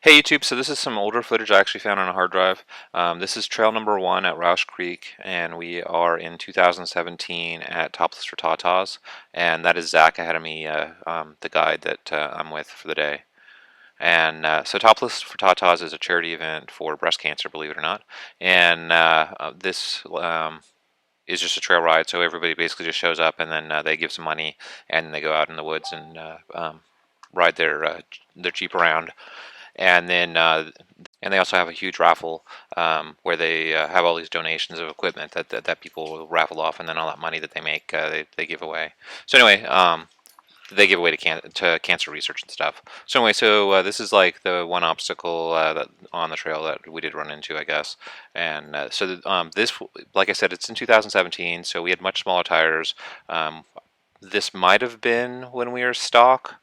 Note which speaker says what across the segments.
Speaker 1: Hey YouTube, so this is some older footage I actually found on a hard drive. This is trail number 1 at Rausch Creek, and we are in 2017 at Topless for Tatas, and that is Zach ahead of me, the guide that I'm with for the day. And so Topless for Tatas is a charity event for breast cancer, believe it or not, and this is just a trail ride, so everybody basically just shows up and then they give some money and they go out in the woods and ride their Jeep around. And then and they also have a huge raffle where they have all these donations of equipment that people will raffle off, and then all that money that they make they give away. So anyway, they give away to cancer research and stuff. So anyway, this is like the one obstacle that on the trail that we did run into, I guess. And this, like I said, it's in 2017, so we had much smaller tires. This might have been when we were stock.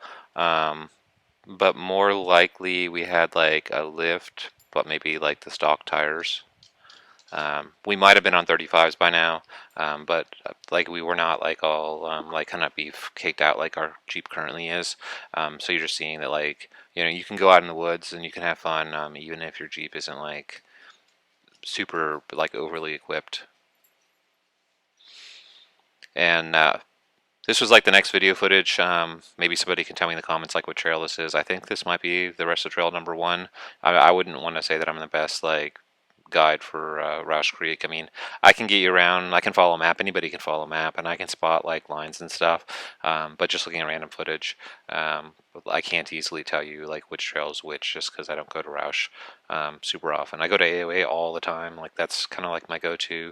Speaker 1: But more likely we had like a lift, but maybe like the stock tires. We might have been on 35s by now, but like we were not like all like kind of beef caked out like our Jeep currently is. So you're just seeing that, like, you can go out in the woods and you can have fun, even if your Jeep isn't like super like overly equipped. And this was like the next video footage. Maybe somebody can tell me in the comments like what trail this is. I think this might be the rest of trail number 1. I wouldn't want to say that I'm the best like guide for Rausch Creek. I mean, I can get you around. I can follow a map. Anybody can follow a map, and I can spot like lines and stuff. But just looking at random footage, I can't easily tell you like which trail is which, just because I don't go to Rausch super often. I go to AOA all the time. Like that's kind of like my go-to.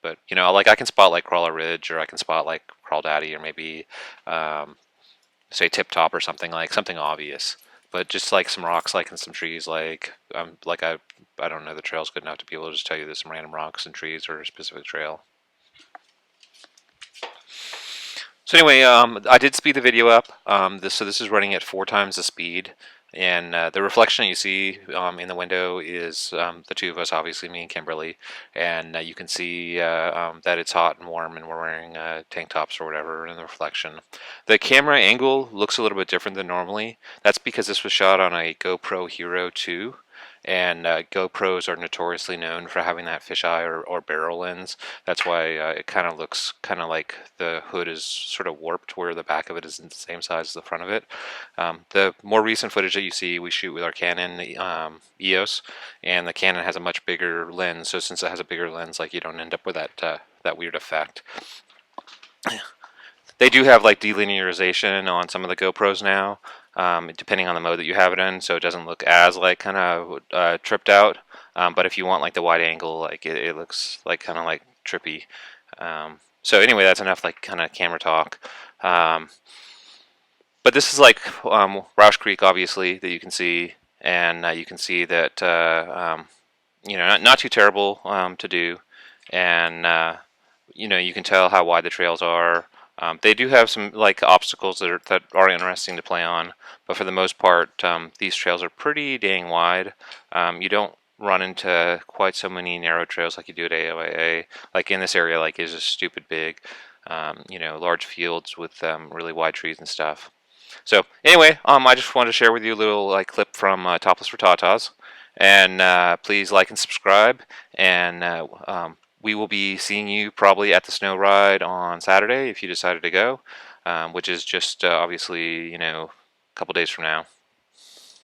Speaker 1: But like I can spot like Crawler Ridge, or I can spot like Crawl Daddy, or maybe say Tip Top or something, like something obvious. But just like some rocks, like and some trees, like I don't know the trail's good enough to be able to just tell you there's some random rocks and trees or a specific trail. So anyway, I did speed the video up. This is running at 4 times the speed, and the reflection that you see in the window is the two of us, obviously me and Kimberly, and you can see that it's hot and warm, and we're wearing tank tops or whatever in the reflection. The camera angle looks a little bit different than normally. That's because this was shot on a GoPro Hero 2. And GoPros are notoriously known for having that fisheye or barrel lens. That's why it kind of looks kind of like the hood is sort of warped, where the back of it isn't the same size as the front of it. The more recent footage that you see, we shoot with our Canon EOS, and the Canon has a much bigger lens. So since it has a bigger lens, like, you don't end up with that weird effect. They do have like delinearization on some of the GoPros now, depending on the mode that you have it in, so it doesn't look as like kind of tripped out. But if you want like the wide angle, like it looks like kind of like trippy. So anyway, that's enough like kind of camera talk. But this is like Rausch Creek, obviously, that you can see, and you can see that not too terrible to do, and you can tell how wide the trails are. They do have some like obstacles that are interesting to play on, but for the most part, these trails are pretty dang wide. You don't run into quite so many narrow trails like you do at AOAA. Like in this area, like is just stupid big. Large fields with really wide trees and stuff. So anyway, I just wanted to share with you a little like clip from Topless for Tatas, and please like and subscribe, and we will be seeing you probably at the snow ride on Saturday if you decided to go, which is just obviously a couple days from now.